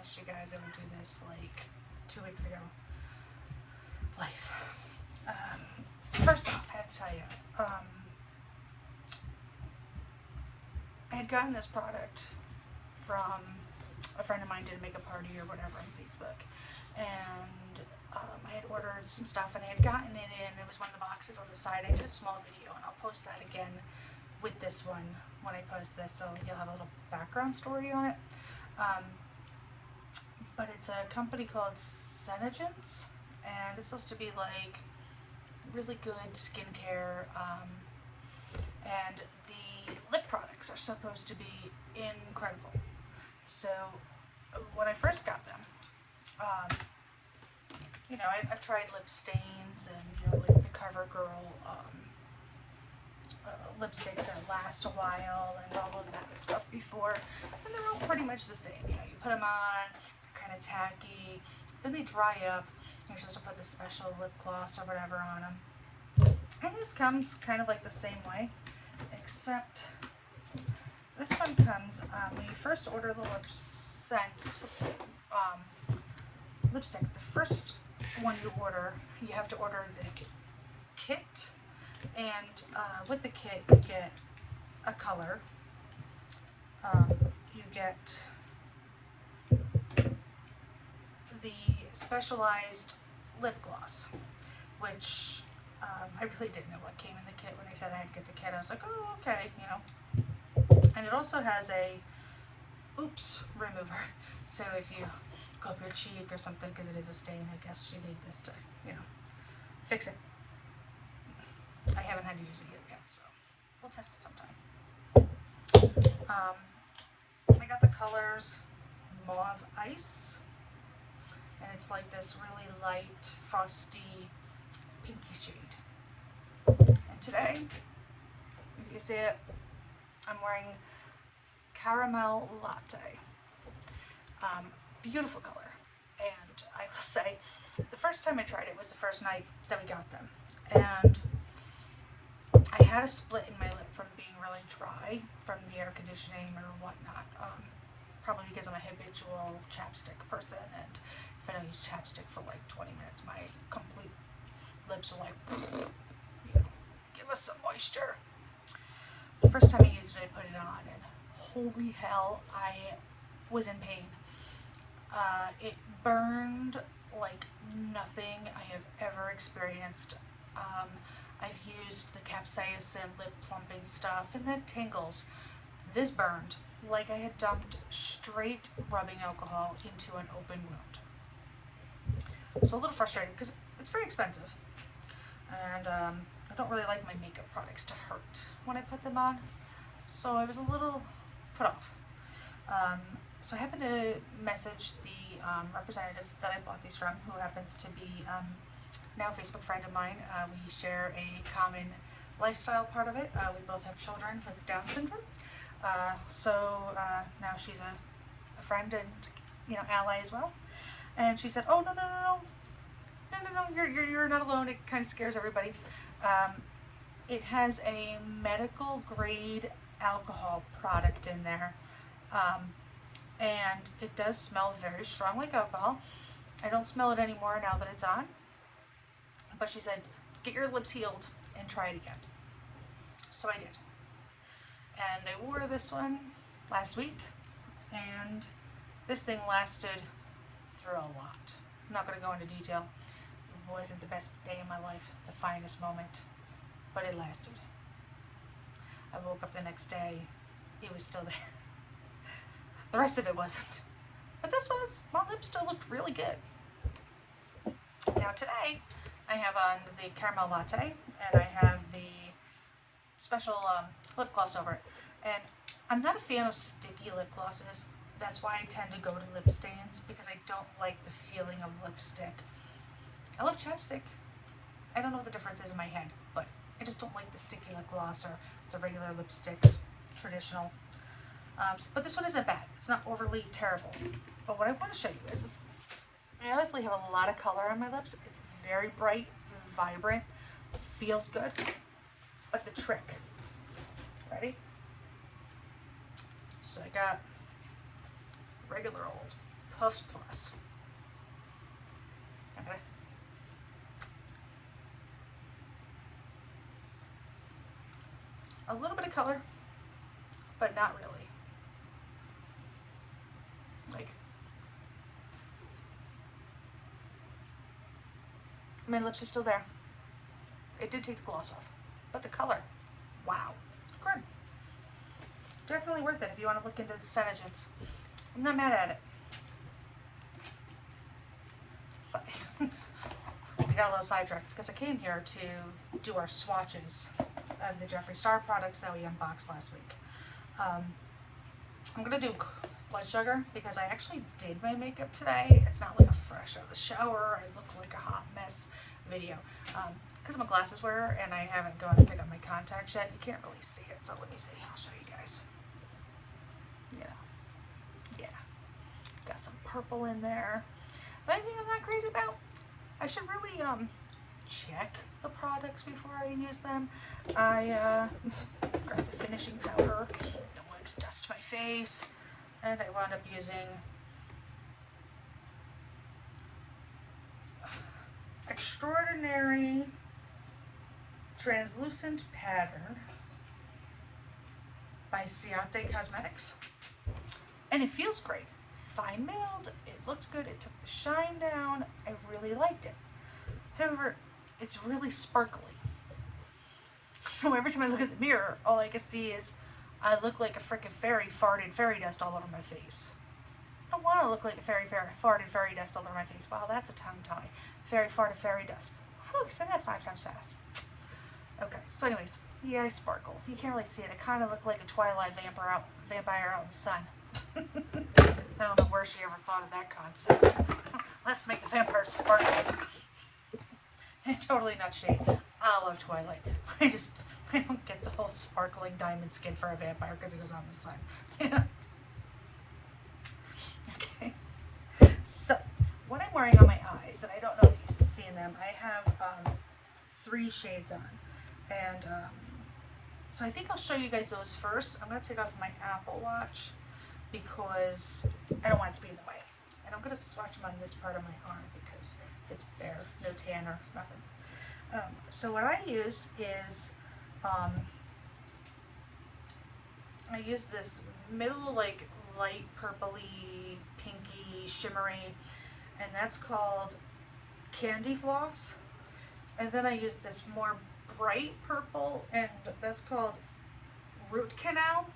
promised you guys I would do this like 2 weeks ago. Life. First off, I have to tell you, I had gotten this product from a friend of mine, did a makeup party or whatever on Facebook, and I had ordered some stuff and I had gotten it in. It was one of the boxes on the side. I did a small video and I'll post that again with this one when I post this, so you'll have a little background story on it. But it's a company called Senegence, and it's supposed to be like really good skincare, and the lip products are supposed to be incredible. So when I first got them, you know, I've tried lip stains and, you know, like the CoverGirl lipsticks that last a while and all of that stuff before, and they're all pretty much the same. You know, you put them on, they're kind of tacky, then they dry up. You're supposed to put the special lip gloss or whatever on them. And this comes kind of like the same way, except this one comes when you first order the lip scents lipstick. The first one you order, you have to order the kit, and with the kit you get a color, you get the specialized lip gloss, which I really didn't know what came in the kit. When they said I had to get the kit, I was like, oh, okay, you know. And it also has a oops remover, so if you go up your cheek or something, because it is a stain, I guess you need this to, you know, fix it. I haven't had to use it yet, so we'll test it sometime. I got the colors Mauve Ice, and it's like this really light, frosty, pinky shade. And today, if you see it, I'm wearing Caramel Latte. Beautiful color. And I will say, the first time I tried it was the first night that we got them. And I had a split in my lip from being really dry from the air conditioning or whatnot. Probably because I'm a habitual chapstick person, and if I don't use chapstick for like 20 minutes, my complete lips are like, you know, give us some moisture. The first time I used it, I put it on, and holy hell, I was in pain. It burned like nothing I have ever experienced. I've used the capsaicin lip plumping stuff, and that tingles. This burned like I had dumped straight rubbing alcohol into an open wound. So a little frustrating because it's very expensive, and I don't really like my makeup products to hurt when I put them on, so I was a little put off. So I happened to message the representative that I bought these from, who happens to be now a Facebook friend of mine. We share a common lifestyle part of it. We both have children with Down syndrome. So now she's a friend and, you know, ally as well. And she said, "Oh, no, you're not alone." It kind of scares everybody. It has a medical grade alcohol product in there. And it does smell very strong like alcohol. I don't smell it anymore now that it's on. But she said, get your lips healed and try it again. So I did. And I wore this one last week, and this thing lasted through a lot. I'm not going to go into detail. It wasn't the best day of my life, the finest moment, but it lasted. I woke up the next day, it was still there. The rest of it wasn't. But this was. My lips still looked really good. Now today, I have on the Caramel Latte, and I have the special lip gloss over it. And I'm not a fan of sticky lip glosses. That's why I tend to go to lip stains, because I don't like the feeling of lipstick. I love chapstick. I don't know what the difference is in my head, but I just don't like the sticky lip gloss or the regular lipsticks, traditional. But this one isn't bad. It's not overly terrible. But what I want to show you is I honestly have a lot of color on my lips. It's very bright, vibrant, feels good. But the trick, ready? So I got regular old Puffs Plus. Okay. A little bit of color, but not really. Like, my lips are still there. It did take the gloss off, but the color, wow, good. Definitely worth it if you want to look into the percentages. I'm not mad at it. Sorry. We got a little sidetracked because I came here to do our swatches of the Jeffree Star products that we unboxed last week. I'm going to do blood sugar because I actually did my makeup today. It's not like a fresh out of the shower, I look like a hot mess video. Because I'm a glasses wearer and I haven't gone to pick up my contacts yet, you can't really see it. So let me see, I'll show you guys. Yeah. Got some purple in there. But anything I'm not crazy about, I should really check the products before I use them. I grabbed the finishing powder. I wanted to dust my face, and I wound up using Extraordinary Translucent Pattern by Ciate Cosmetics, and it feels great. Fine mailed, it looked good, it took the shine down, I really liked it. However, it's really sparkly. So every time I look at the mirror, all I can see is I look like a freaking fairy farted fairy dust all over my face. I don't want to look like a fairy farted fairy dust all over my face. Wow, that's a tongue tie. Fairy farted fairy dust. Whew, say that 5 times fast. Okay, so anyways, yeah, I sparkle. You can't really see it. I kind of look like a Twilight vampire out in the sun. I don't know where she ever thought of that concept. Let's make the vampire sparkle. Totally not shade. I love Twilight. I don't get the whole sparkling diamond skin for a vampire because he goes on the sun. Yeah. Okay. So, what I'm wearing on my eyes, and I don't know if you've seen them, I have 3 shades on. And so I think I'll show you guys those first. I'm going to take off my Apple Watch because I don't want it to be in the way. And I'm going to swatch them on this part of my arm because it's bare, no tan or nothing. So what I used is, I used this middle, like, light purpley, pinky, shimmery, and that's called Candy Floss. And then I used this more bright purple, and that's called Root Canal.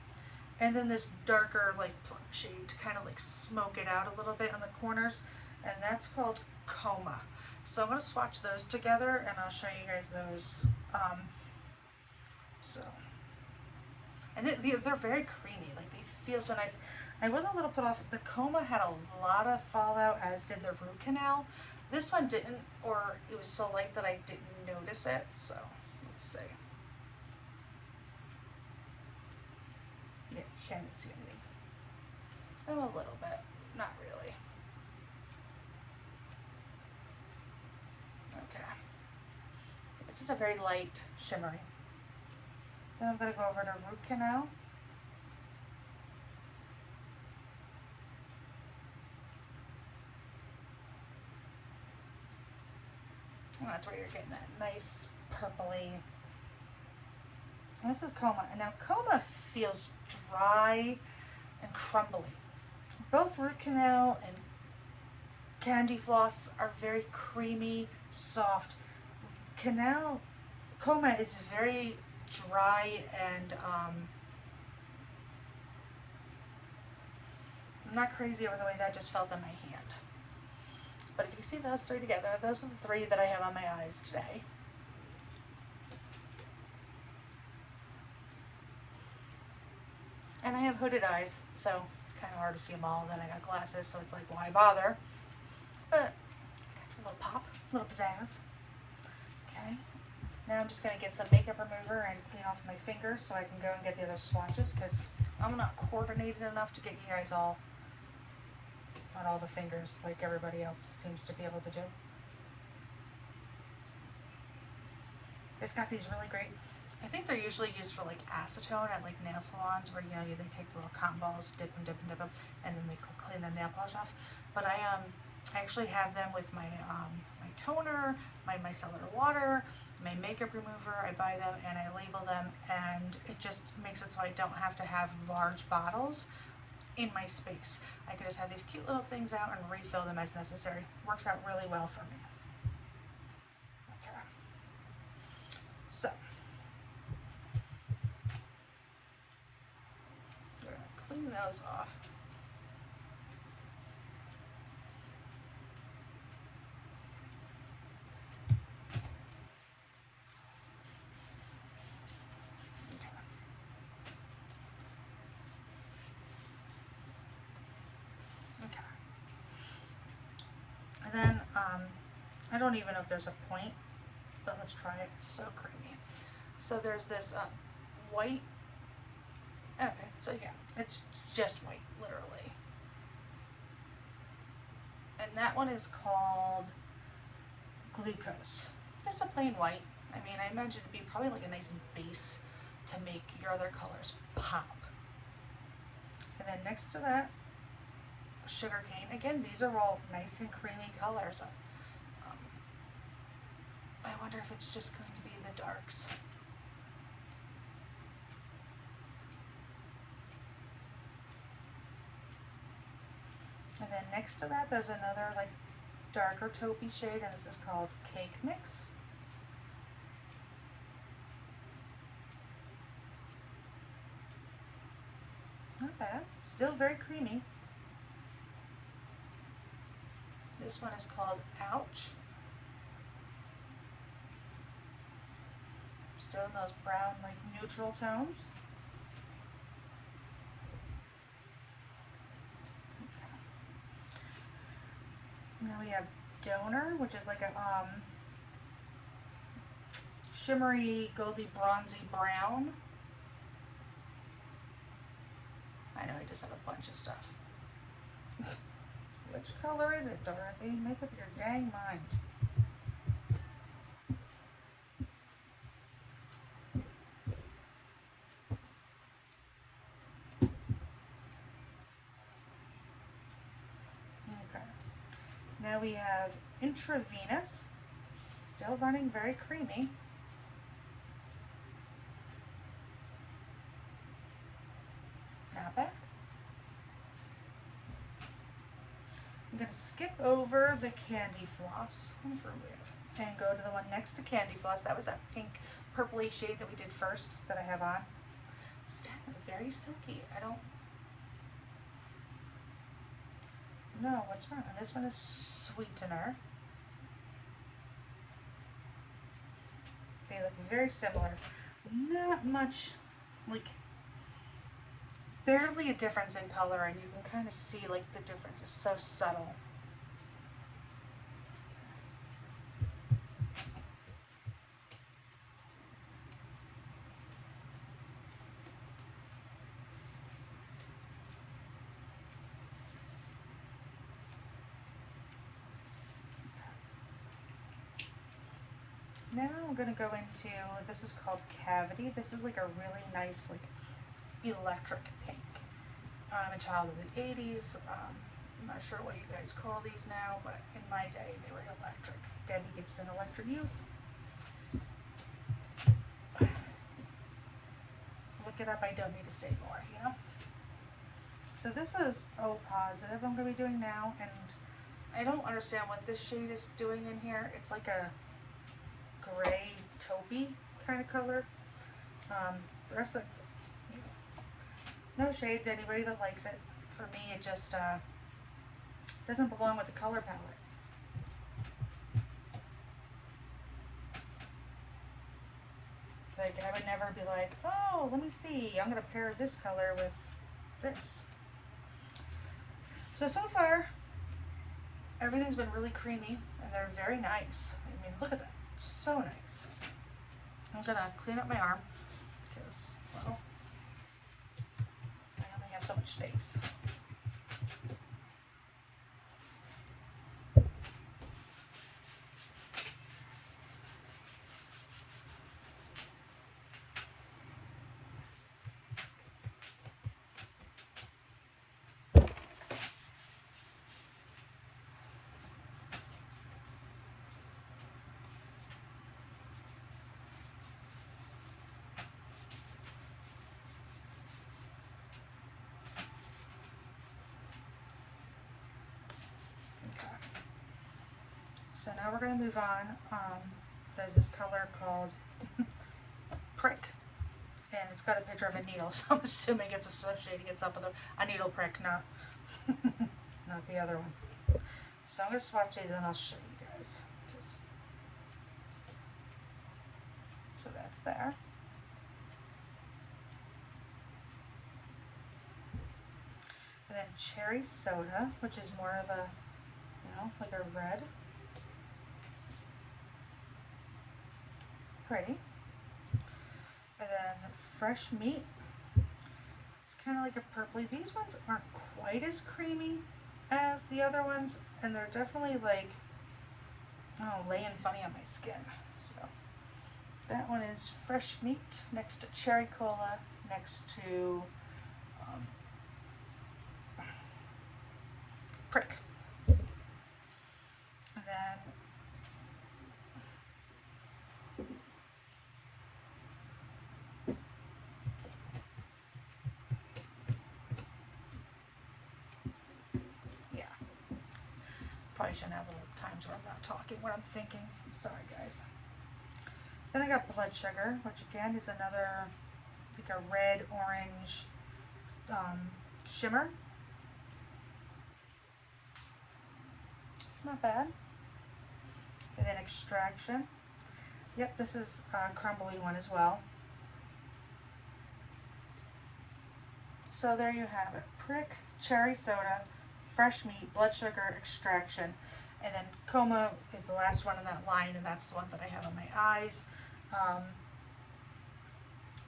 And then this darker, like, plum shade to kind of, like, smoke it out a little bit on the corners, and that's called Coma. So I'm going to swatch those together, and I'll show you guys those. And they're very creamy, like they feel so nice. I was a little put off. The Coma had a lot of fallout, as did the Root Canal. This one didn't, or it was so light that I didn't notice it. So let's see. Yeah, you can't even see anything. Oh, a little bit, not really. Okay. It's just a very light shimmery. Then I'm going to go over to Root Canal. And that's where you're getting that nice purpley. And this is Coma. And now Coma feels dry and crumbly. Both Root Canal and Candy Floss are very creamy, soft. Coma is very dry and I'm not crazy over the way that just felt on my hand. But if you see those 3 together, those are the 3 that I have on my eyes today. And I have hooded eyes, so it's kind of hard to see them all. Then I got glasses, so it's like, why bother? But that's a little pop, a little pizzazz. Okay. Now I'm just going to get some makeup remover and clean off my fingers so I can go and get the other swatches, because I'm not coordinated enough to get you guys all on all the fingers like everybody else seems to be able to do. It's got these really great I think they're usually used for like acetone at like nail salons where, you know, they take the little cotton balls, dip them, and then they clean the nail polish off. But I actually have them with my my toner, my micellar water, my makeup remover. I buy them and I label them, and it just makes it so I don't have to have large bottles in my space. I can just have these cute little things out and refill them as necessary. Works out really well for me. Okay. So we're gonna clean those off. And then, I don't even know if there's a point, but let's try it. It's so creamy. So there's this white, okay, so yeah, it's just white, literally. And that one is called Glucose. Just a plain white. I mean, I imagine it'd be probably like a nice base to make your other colors pop. And then next to that, sugar cane. Again, these are all nice and creamy colors. I wonder if it's just going to be the darks. And then next to that, there's another like darker taupey shade, and this is called Cake Mix. Not bad. Still very creamy. This one is called Ouch. Still in those brown, like neutral tones. Now we have Donor, which is like a shimmery, goldy, bronzy brown. I know I just have a bunch of stuff. Which color is it, Dorothy? Make up your dang mind. Okay. Now we have Intravenous, still running very creamy. Not bad. I'm going to skip over the Candy Floss and go to the one next to Candy Floss. That was that pink purpley shade that we did first that I have on. Still very silky. I don't know what's wrong. This one is Sweetener. They look very similar. Not much, like barely a difference in color, and you can kind of see like the difference is so subtle. Now I'm going to go into, this is called Cavity. This is like a really nice, like electric pink. I'm a child of the 80s. I'm not sure what you guys call these now, but in my day they were electric. Debbie Gibson Electric Youth. Look it up, I don't need to say more, you know? So this is O Positive I'm going to be doing now, and I don't understand what this shade is doing in here. It's like a gray taupey kind of color. The rest of no shade to anybody that likes it. For me, it just doesn't belong with the color palette. Like, I would never be like, oh, let me see, I'm gonna pair this color with this. So far, everything's been really creamy, and they're very nice. I mean, look at that, so nice. I'm gonna clean up my arm, because, well, I only have so much space. So now we're going to move on. There's this color called Prick, and it's got a picture of a needle, so I'm assuming it's associating itself with a needle prick, not not the other one. So I'm going to swatch these and I'll show you guys. So that's there. And then cherry soda, which is more of a, like a red. Pretty. And then fresh meat. It's kind of like a purpley. These ones aren't quite as creamy as the other ones, and they're definitely like, laying funny on my skin. So that one is fresh meat next to cherry cola, next to Prick. And then probably shouldn't have little times where I'm not talking, when I'm thinking. Sorry guys. Then I got blood sugar, which again is another like a red orange shimmer. It's not bad. And then extraction. Yep, this is a crumbly one as well. So there you have it. Prick, cherry soda, fresh meat, blood sugar, extraction, and then coma is the last one in that line, and that's the one that I have on my eyes.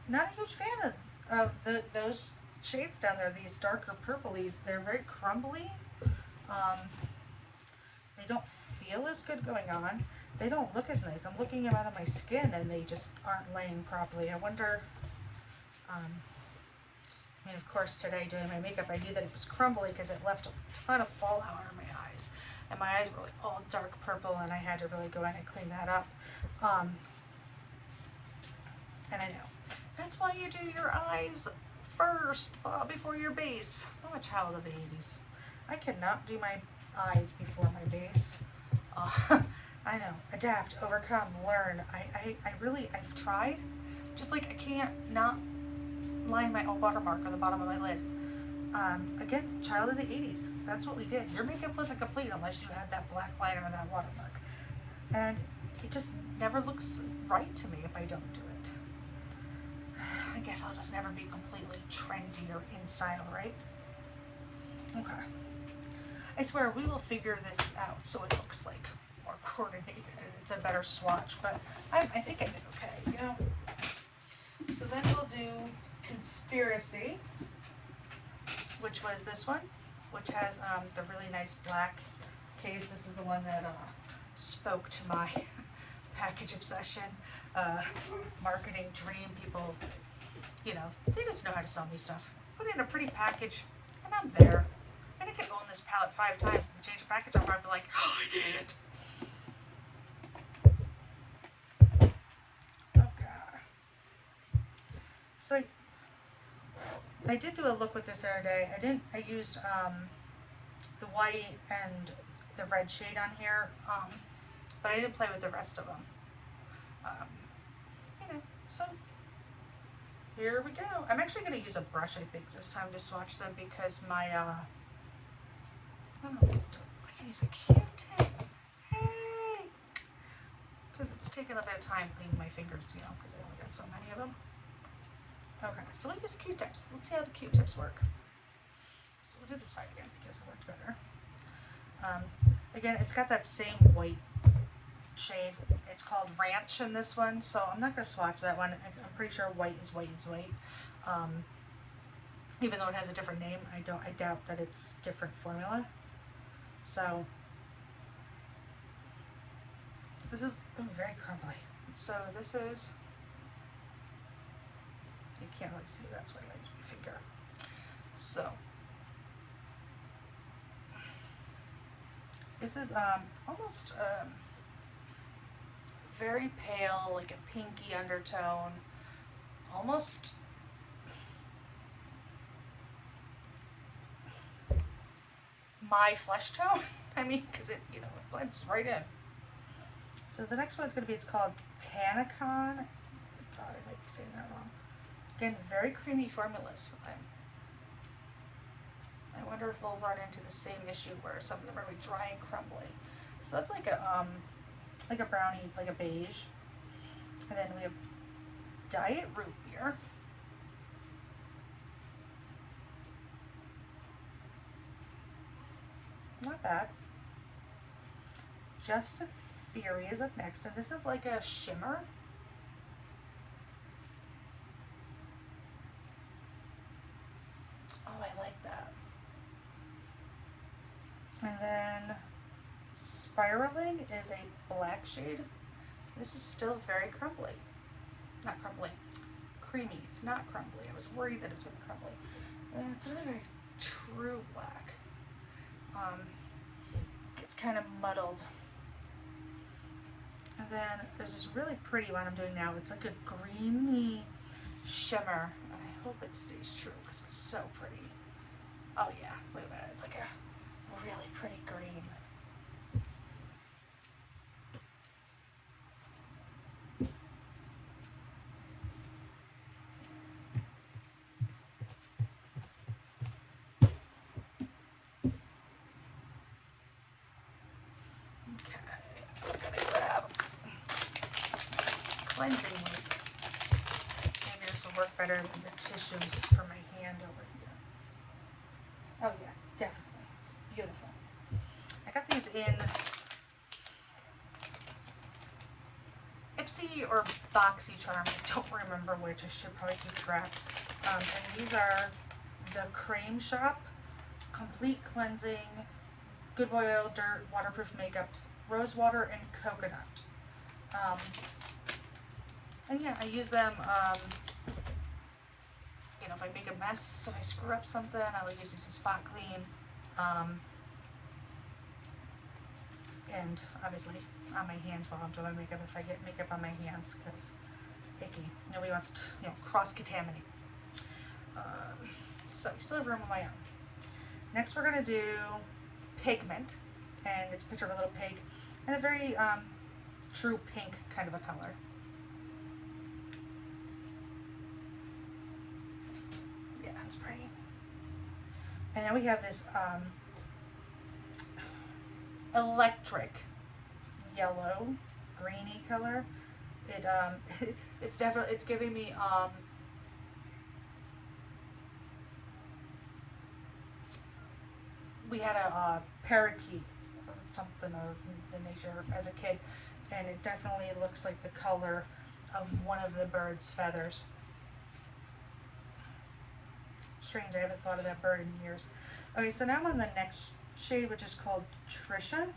Not a huge fan of those shades down there, these darker purplies. They're very crumbly. They don't feel as good going on. They don't look as nice. I'm looking at them on my skin and they just aren't laying properly. I wonder, I mean, of course, today doing my makeup, I knew that it was crumbly because it left a ton of fallout on my eyes. And my eyes were like all dark purple, and I had to really go in and clean that up. And I know, that's why you do your eyes first, before your base. I'm a child of the 80s. I cannot do my eyes before my base. I know, adapt, overcome, learn. I've tried. Just like I can't not line my own watermark on the bottom of my lid. Again, child of the 80s. That's what we did. Your makeup wasn't complete unless you had that black liner and that watermark. And it just never looks right to me if I don't do it. I guess I'll just never be completely trendy or in style, right? Okay. I swear we will figure this out so it looks like more coordinated and it's a better swatch, but I think I did okay, you know? So then we'll do Conspiracy, which was this one, which has the really nice black case. This is the one that spoke to my package obsession, marketing dream. People, you know, they just know how to sell me stuff. Put in a pretty package, and I'm there. I could own this palette 5 times and change the package over. I'd be like, oh, I did it. Oh God. So I did do a look with this the other day. I used the white and the red shade on here, but I didn't play with the rest of them. You know, so here we go. I'm actually going to use a brush, I think, this time to swatch them because my, I don't know, I can use a Q-tip. Hey! Because it's taking a bit of time cleaning my fingers, you know, because I only got so many of them. Okay, so we'll use Q-tips. Let's see how the Q-tips work. So we'll do this side again because it worked better. Again, it's got that same white shade. It's called Ranch in this one, so I'm not going to swatch that one. I'm pretty sure white is white is white. Even though it has a different name, I doubt that it's different formula. So this is very crumbly. So this is, you can't really see, that's why I use my finger. So this is almost very pale, like a pinky undertone, almost my flesh tone. I mean, because it, you know, it blends right in. So the next one's going to be, it's called Tanacon. God, I might be saying that wrong. Again, very creamy formulas. I wonder if we'll run into the same issue where some of them are really dry and crumbly. So that's like a brownie, like a beige. And then we have Diet Root Beer. Not bad. Just a Theory is up next, and this is like a shimmer. Oh, I like that. And then Spiraling is a black shade. This is still very crumbly. Not crumbly. Creamy. It's not crumbly. I was worried that it was going to be crumbly. It's not a very true black. It's kind of muddled. And then there's this really pretty one I'm doing now. It's like a greeny shimmer. And I hope it stays true because it's so pretty. Oh yeah, look at that. It's like a really pretty green. Cleansing wipe. Maybe this will work better than the tissues for my hand over here. Oh yeah, definitely. Beautiful. I got these in Ipsy or BoxyCharm. I don't remember which. I should probably keep track. And these are the Cream Shop Complete Cleansing Good Boy Oil Dirt Waterproof Makeup Rose Water and Coconut. And yeah, I use them, you know, if I make a mess, if I screw up something, I like use these to spot clean. And obviously on my hands while I'm doing my makeup, if I get makeup on my hands, because icky. Nobody wants to, you know, cross-contaminate. So I still have room on my own. Next we're going to do Pigment, and it's a picture of a little pig, and a very true pink kind of a color. It's pretty. And then we have this electric yellow greeny color. It's definitely, it's giving me we had a parakeet or something of the nature as a kid, and it definitely looks like the color of one of the bird's feathers. Strange, I haven't thought of that bird in years. Okay, so now I'm on the next shade, which is called Trisha.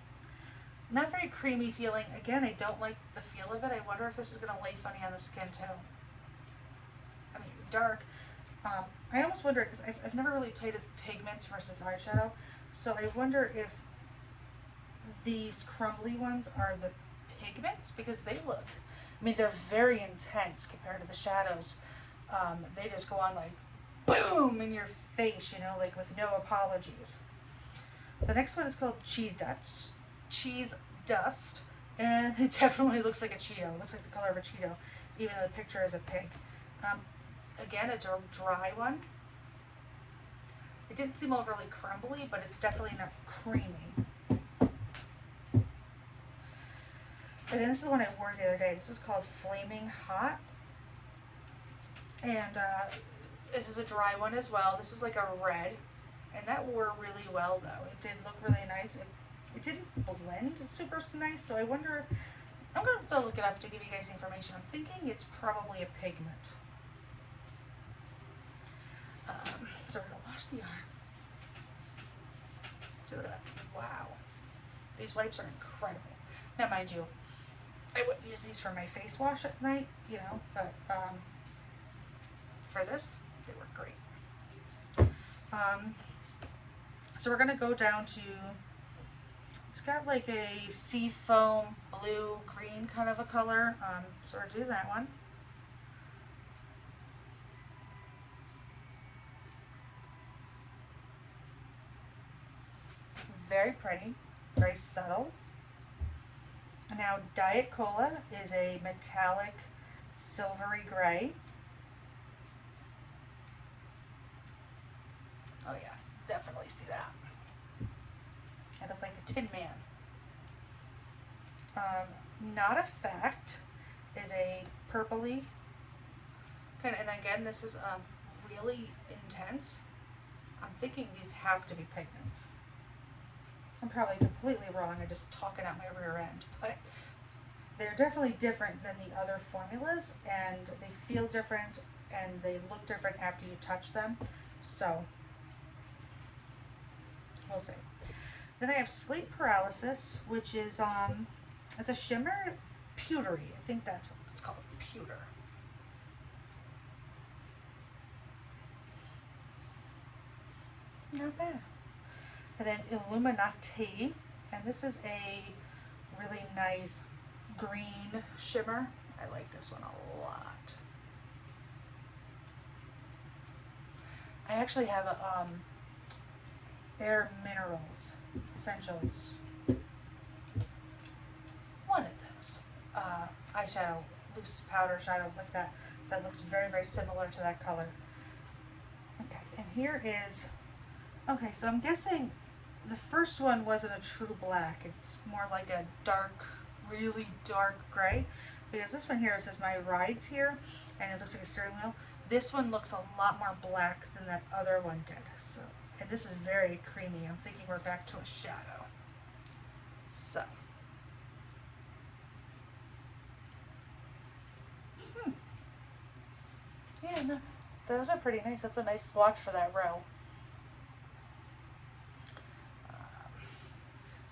Not very creamy feeling. Again, I don't like the feel of it. I wonder if this is going to lay funny on the skin too. I mean, dark. I almost wonder, because I've never really played with pigments versus eyeshadow, so I wonder if these crumbly ones are the pigments, because they look, I mean, they're very intense compared to the shadows. They just go on like boom in your face, you know, like with no apologies. The next one is called Cheese Dust, and it definitely looks like a Cheeto. It looks like the color of a Cheeto, even though the picture is a pig. Again, it's a dry one. It didn't seem overly crumbly, but it's definitely not creamy. And then this is the one I wore the other day. This is called Flaming Hot. And this is a dry one as well. This is like a red. And that wore really well though. It did look really nice. It didn't blend super nice, so I wonder, I'm going to still look it up to give you guys information. I'm thinking it's probably a pigment. So we're going to wash the arm. See, look at that. Wow. These wipes are incredible. Now mind you, I wouldn't use these for my face wash at night, you know, but for this, they work great. So we're going to go down to, it's got like a sea foam, blue, green kind of a color. So we're going to do that one. Very pretty, very subtle. Now, Diet Cola is a metallic silvery gray. Oh yeah, definitely see that. I look like the Tin Man. Not a Fact is a purpley kind of, and again, this is really intense. I'm thinking these have to be pigments. I'm probably completely wrong. I'm just talking out my rear end, but they're definitely different than the other formulas, and they feel different and they look different after you touch them. So we'll see. Then I have Sleep Paralysis, which is it's a shimmer pewtery. I think that's what it's called, pewter. Not bad. And then Illuminati, and this is a really nice green shimmer. I like this one a lot. I actually have a Bare Minerals Essentials, one of those eyeshadow, loose powder shadow like that looks very, very similar to that color. Okay, and here is, okay, so I'm guessing the first one wasn't a true black. It's more like a dark, really dark gray, because this one here, it says my rides here, and it looks like a steering wheel. This one looks a lot more black than that other one did. So, and this is very creamy. I'm thinking we're back to a shadow. So, yeah, no, those are pretty nice. That's a nice swatch for that row.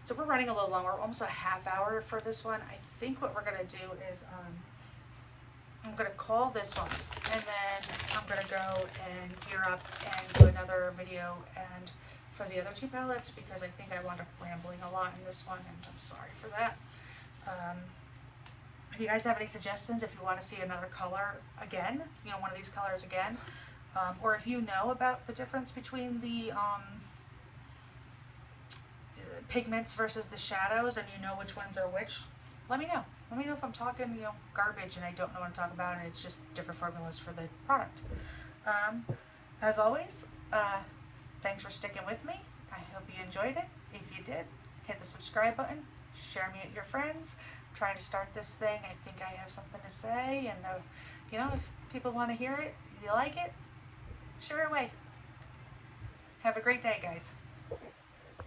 So we're running a little long. We're almost a half hour for this one. I think what we're gonna do is I'm gonna call this one, and then I'm gonna go and gear up and do another video and for the other two palettes, because I think I wound up rambling a lot in this one, and I'm sorry for that. If you guys have any suggestions, if you want to see another color again, you know, one of these colors again, or if you know about the difference between the pigments versus the shadows, and you know which ones are which, let me know. Let me know if I'm talking, you know, garbage and I don't know what I'm talking about, and it's just different formulas for the product. As always, thanks for sticking with me. I hope you enjoyed it. If you did, hit the subscribe button, share me with your friends. I'm trying to start this thing. I think I have something to say, and you know, if people want to hear it, if you like it, share it away. Have a great day, guys.